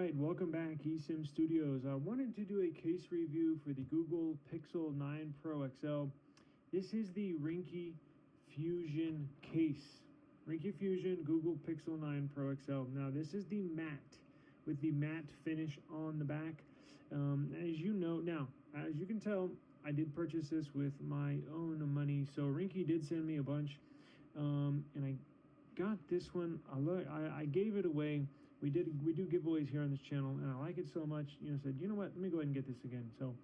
right, welcome back, eSIM Studios. I wanted to do a case review for the Google Pixel 9 Pro XL. This is the Ringke Fusion case. Ringke Fusion Google Pixel 9 Pro XL. Now, this is the matte, with the matte finish on the back. As you know, now, as you can tell, I did purchase this with my own money. So Ringke did send me a bunch, and I got this one. I gave it away. We do giveaways here on this channel, and I like it so much, said, you know what, let me go ahead and get this again. So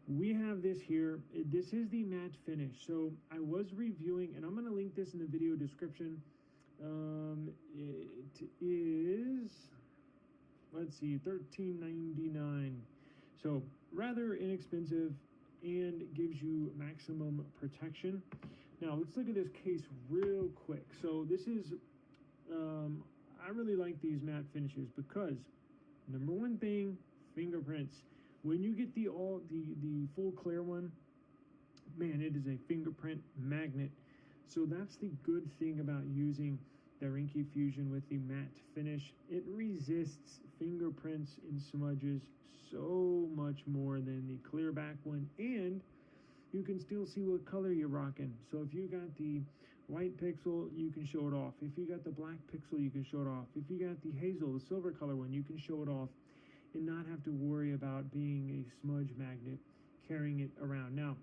we have this here. This is the matte finish. So I was reviewing, and I'm going to link this in the video description. It is, let's see, $13.99. So rather inexpensive and gives you maximum protection. Now let's look at this case real quick. So this is, I really like these matte finishes because, number one thing, fingerprints. When you get the full clear one, man, it is a fingerprint magnet. So that's the good thing about using the Ringke Fusion with the matte finish. It resists fingerprints and smudges so much more than the clear back one, and you can still see what color you're rocking. So if you got the white pixel, you can show it off. If you got the black pixel, you can show it off. If you got the hazel, the silver color one, you can show it off and not have to worry about being a smudge magnet, carrying it around. Now,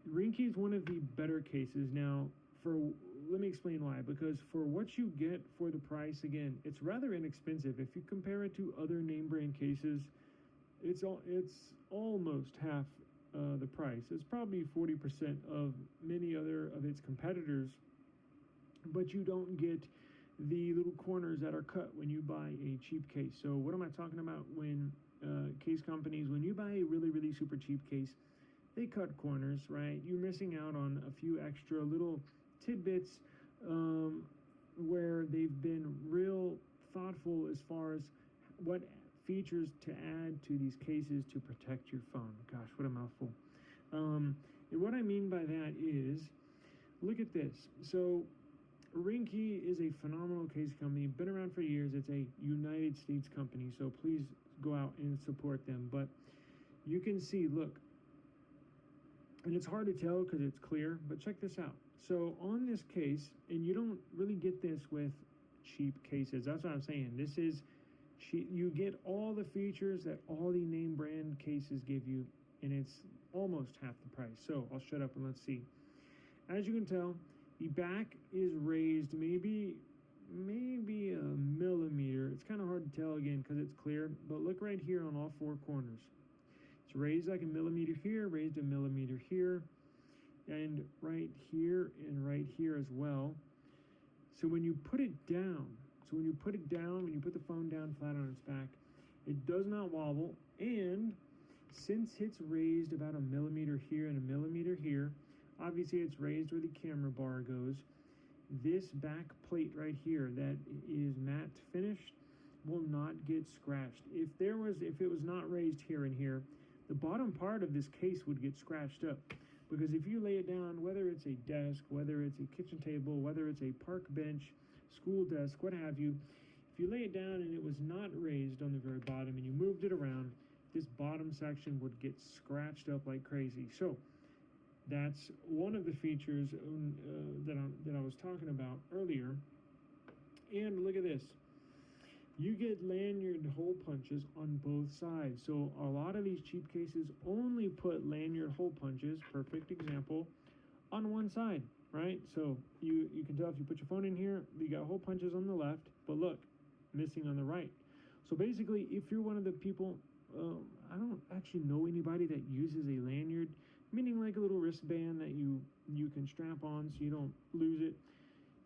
Ringke is one of the better cases. Now, let me explain why. Because for what you get for the price, again, it's rather inexpensive. If you compare it to other name brand cases, it's almost half the price. It's probably 40% of many other of its competitors, but you don't get the little corners that are cut when you buy a cheap case. So what am I talking about when case companies, when you buy a really, really super cheap case, they cut corners, right? You're missing out on a few extra little tidbits where they've been real thoughtful as far as what features to add to these cases to protect your phone. Gosh, what a mouthful. And what I mean by that is, look at this. So Ringke is a phenomenal case company, been around for years. It's a United States company, so please go out and support them. But you can see, look, and it's hard to tell because it's clear, but check this out. So on this case, and you don't really get this with cheap cases. That's what I'm saying. This is, you get all the features that all the name brand cases give you, and it's almost half the price. So I'll shut up and let's see. As you can tell, the back is raised maybe a millimeter. It's kind of hard to tell again because it's clear, but look right here on all four corners. It's raised like a millimeter here, raised a millimeter here, and right here as well. So when you put it down, when you put the phone down flat on its back, it does not wobble. And since it's raised about a millimeter here and a millimeter here, obviously it's raised where the camera bar goes, this back plate right here that is matte finished will not get scratched. If it was not raised here and here, the bottom part of this case would get scratched up. Because if you lay it down, whether it's a desk, whether it's a kitchen table, whether it's a park bench, school desk, what have you, if you lay it down and it was not raised on the very bottom and you moved it around, this bottom section would get scratched up like crazy. So that's one of the features that I was talking about earlier. And look at this. You get lanyard hole punches on both sides. So a lot of these cheap cases only put lanyard hole punches, perfect example, on one side, right? So you can tell if you put your phone in here, you got hole punches on the left, but look, missing on the right. So basically, if you're one of the people, I don't actually know anybody that uses a lanyard, meaning like a little wristband that you can strap on so you don't lose it.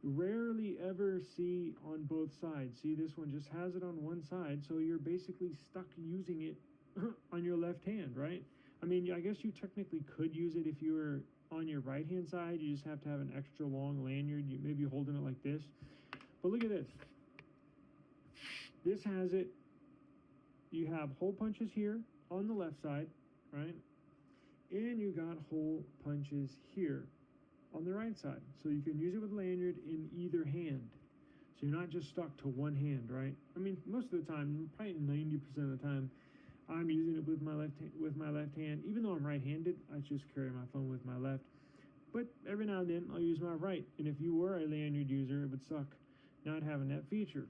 Rarely ever see on both sides. See, this one just has it on one side, so you're basically stuck using it on your left hand, right? I mean, I guess you technically could use it if you were on your right hand side. You just have to have an extra long lanyard. You maybe holding it like this. But look at this. This has it. You have hole punches here on the left side, right? And you got hole punches here on the right side. So you can use it with lanyard in either hand. So So you're not just stuck to one hand, right? I mean, most of the time, probably 90% of the time, I'm using it with my left hand. Even though I'm right-handed, I just carry my phone with my left. But every now and then, I'll use my right. And if you were a lanyard user, it would suck not having that feature.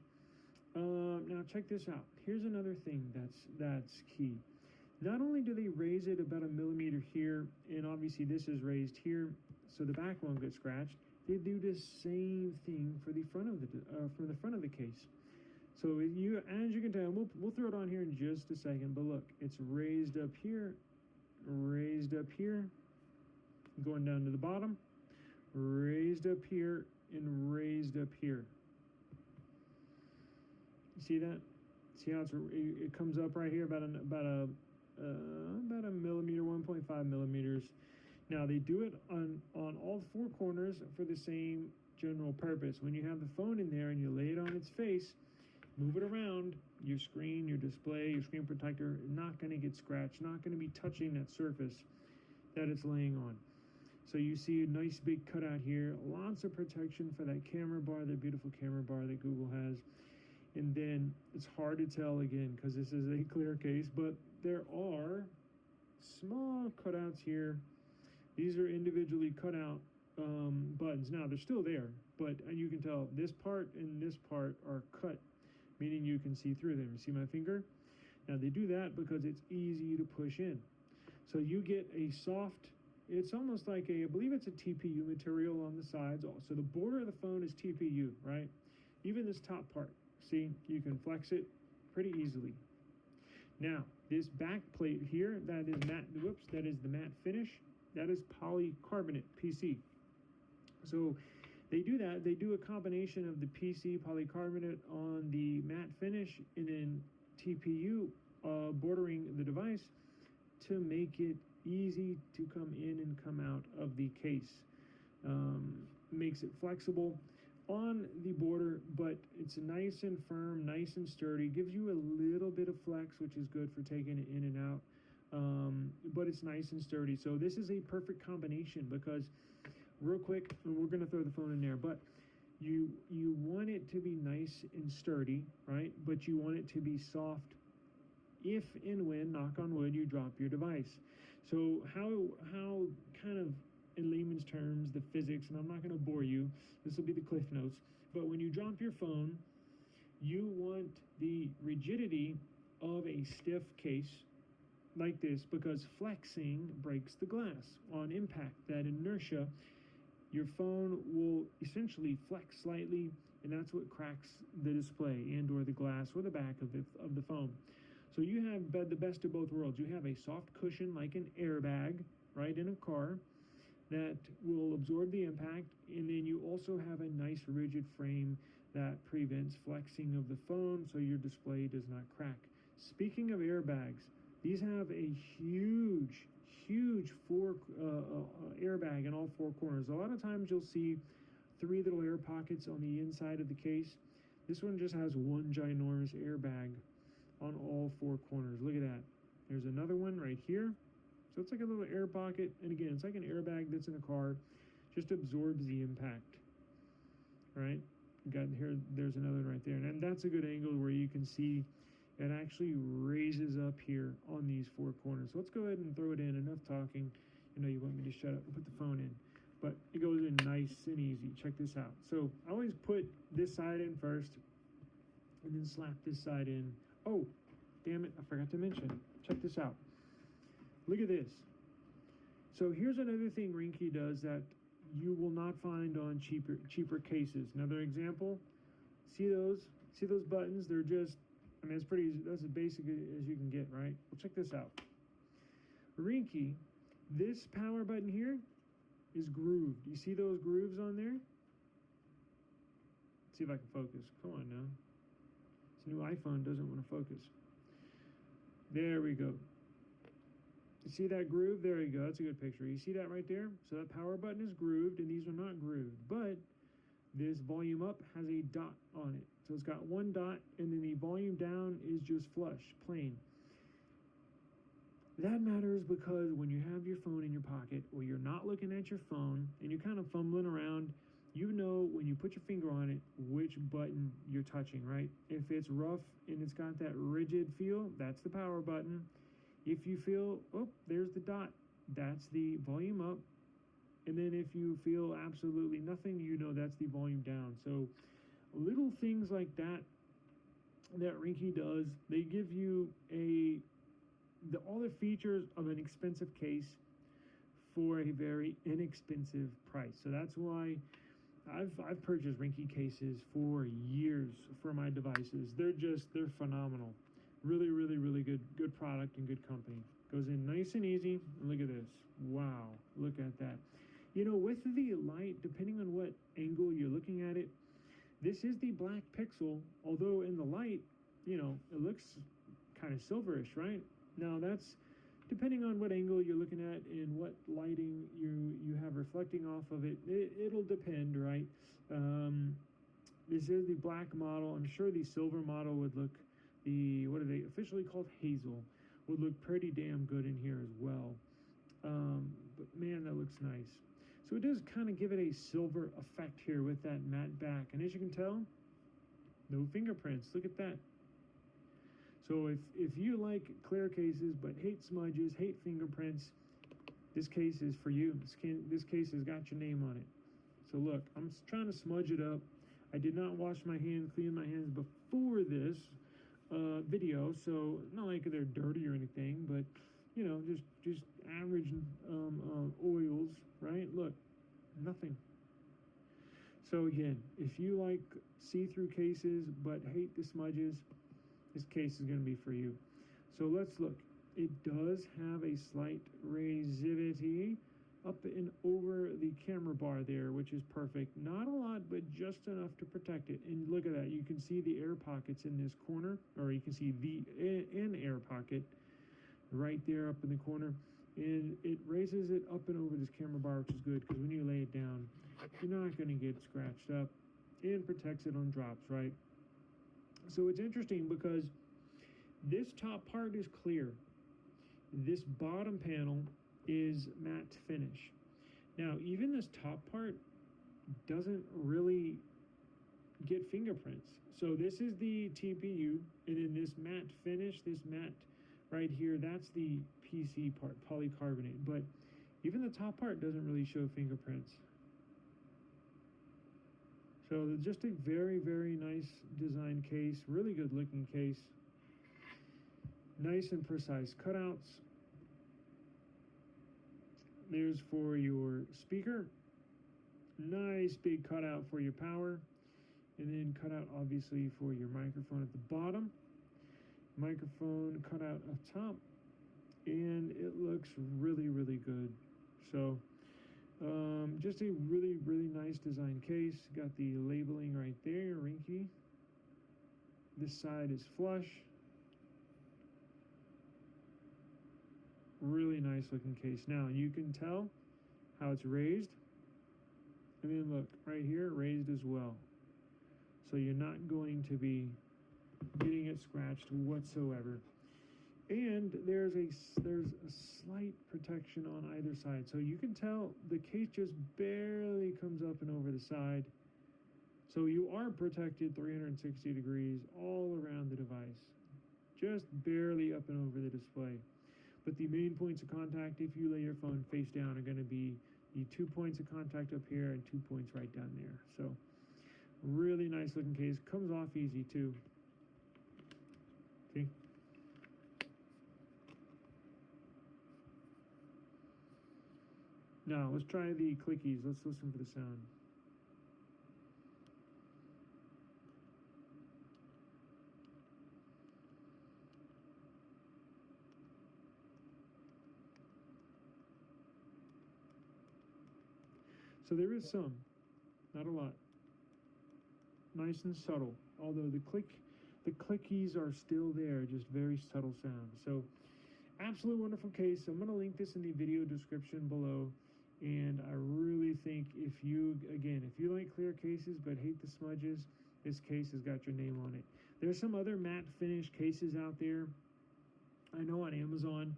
Now check this out. Here's another thing that's key. Not only do they raise it about 1 millimeter here, and obviously this is raised here, so the back won't get scratched. They do the same thing for the front of the case. So as you can tell, we'll throw it on here in just a second. But look, it's raised up here, going down to the bottom, raised up here, and raised up here. You see that? See how it comes up right here about a millimeter, 1.5 millimeters. Now they do it on all four corners for the same general purpose. When you have the phone in there and you lay it on its face, move it around, your screen, your display, your screen protector, not going to get scratched, not going to be touching that surface that it's laying on. So you see a nice big cutout here, lots of protection for that camera bar, that beautiful camera bar that Google has. And then it's hard to tell again because this is a clear case, but there are small cutouts here. These are individually cut out buttons. Now they're still there, but you can tell this part and this part are cut, meaning you can see through them. You see my finger? Now they do that because it's easy to push in. So you get a soft, it's almost like I believe it's a TPU material on the sides. So the border of the phone is TPU, right? Even this top part, see, you can flex it pretty easily. Now, this back plate here, that is the matte finish. That is polycarbonate, PC. So they do that. They do a combination of the PC polycarbonate on the matte finish and then TPU bordering the device to make it easy to come in and come out of the case. Makes it flexible on the border, but it's nice and firm, nice and sturdy, gives you a little bit of flex, which is good for taking it in and out, but it's nice and sturdy. So this is a perfect combination because, real quick, and we're going to throw the phone in there, but you want it to be nice and sturdy, right? But you want it to be soft if and when, knock on wood, you drop your device. So how kind of, in layman's terms, the physics, and I'm not going to bore you, this will be the cliff notes, but when you drop your phone, you want the rigidity of a stiff case like this, because flexing breaks the glass on impact. That inertia, your phone will essentially flex slightly, and that's what cracks the display and or the glass or the back of the phone. So you have the best of both worlds. You have a soft cushion like an airbag, right, in a car, that will absorb the impact, and then you also have a nice rigid frame that prevents flexing of the phone so your display does not crack. Speaking of airbags, these have a huge airbag in all four corners. A lot of times you'll see 3 little air pockets on the inside of the case. This one just has one ginormous airbag on all 4 corners. Look at that. There's another one right here. So it's like a little air pocket, and again, it's like an airbag that's in a car, just absorbs the impact, right? You got here, there's another one right there, and that's a good angle where you can see it actually raises up here on these 4 corners. So let's go ahead and throw it in. Enough talking. You know you want me to shut up and put the phone in, but it goes in nice and easy. Check this out. So I always put this side in first, and then slap this side in. Oh, damn it, I forgot to mention. Check this out. Look at this. So here's another thing Ringke does that you will not find on cheaper cases. Another example. See those buttons? They're just, I mean, that's as basic as you can get, right? Well, check this out. Ringke, this power button here is grooved. You see those grooves on there? Let's see if I can focus. Come on now. This new iPhone doesn't want to focus. There we go. You see that groove? There you go. That's a good picture. You see that right there? So that power button is grooved, and these are not grooved. But this volume up has a dot on it. So it's got one dot, and then the volume down is just flush, plain. That matters because when you have your phone in your pocket, or you're not looking at your phone, and you're kind of fumbling around, you know when you put your finger on it which button you're touching, right? If it's rough and it's got that rigid feel, that's the power button. If you feel, oh, there's the dot, that's the volume up. And then if you feel absolutely nothing, you know that's the volume down. So little things like that Ringke does, they give you all the features of an expensive case for a very inexpensive price. So that's why I've purchased Ringke cases for years for my devices. They're phenomenal. Really, really, really good product and good company. Goes in nice and easy. Look at this. Wow, look at that. You know, with the light, depending on what angle you're looking at it, this is the black pixel, although in the light, you know, it looks kind of silverish, right? Now that's depending on what angle you're looking at and what lighting you have reflecting off of it. It'll depend, right? This is the black model. I'm sure the silver model would look, what are they officially called, hazel, would look pretty damn good in here as well. But man, that looks nice. So it does kind of give it a silver effect here with that matte back. And as you can tell, no fingerprints. Look at that. So if you like clear cases but hate smudges, hate fingerprints, this case is for you. This case has got your name on it. So look, I'm trying to smudge it up. I did not wash my hands, clean my hands before this video, so not like they're dirty or anything, but you know, just average oils, right? Look, nothing. So again, if you like see-through cases but hate the smudges, this case is going to be for you. So let's look. It does have a slight raisivity up and over the camera bar there, which is perfect. Not a lot, but just enough to protect it. And look at that. You can see the air pockets in this corner, or you can see an air pocket right there up in the corner. And it raises it up and over this camera bar, which is good, because when you lay it down, you're not going to get scratched up, and protects it on drops, right? So it's interesting because this top part is clear. This bottom panel is matte finish. Now, even this top part doesn't really get fingerprints. So this is the TPU, and in this matte finish, this matte right here, that's the PC part, polycarbonate. But even the top part doesn't really show fingerprints. So just a very, very nice design case, really good looking case. Nice and precise cutouts. There's for your speaker. Nice big cutout for your power. And then cutout obviously for your microphone at the bottom. Microphone cutout up top. And it looks really, really good. So just a really, really nice design case. Got the labeling right there, Ringke. This side is flush. Really nice looking case. Now you can tell how it's raised. And then look, right here, raised as well. So you're not going to be getting it scratched whatsoever. And there's a slight protection on either side. So you can tell the case just barely comes up and over the side. So you are protected 360 degrees all around the device. Just barely up and over the display. But the main points of contact, if you lay your phone face down, are going to be the 2 points of contact up here and 2 points right down there. So really nice looking case. Comes off easy too. See? Now, let's try the clickies. Let's listen for the sound. So there is some, not a lot. Nice and subtle, although the clickies are still there, just very subtle sound. So, absolute wonderful case. I'm going to link this in the video description below. And I really think if you like clear cases but hate the smudges, this case has got your name on it. There's some other matte finish cases out there, I know, on Amazon,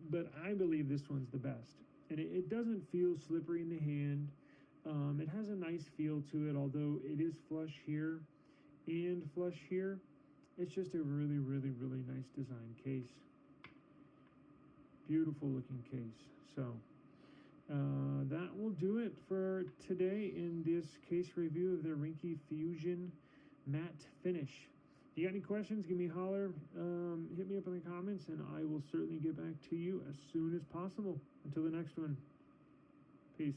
but I believe this one's the best. And it doesn't feel slippery in the hand. It has a nice feel to it, although it is flush here and flush here. It's just a really, really, really nice design case. Beautiful looking case. So that will do it for today in this case review of the Ringke Fusion Matte Finish. If you got any questions, give me a holler. Hit me up in the comments, and I will certainly get back to you as soon as possible. Until the next one, peace.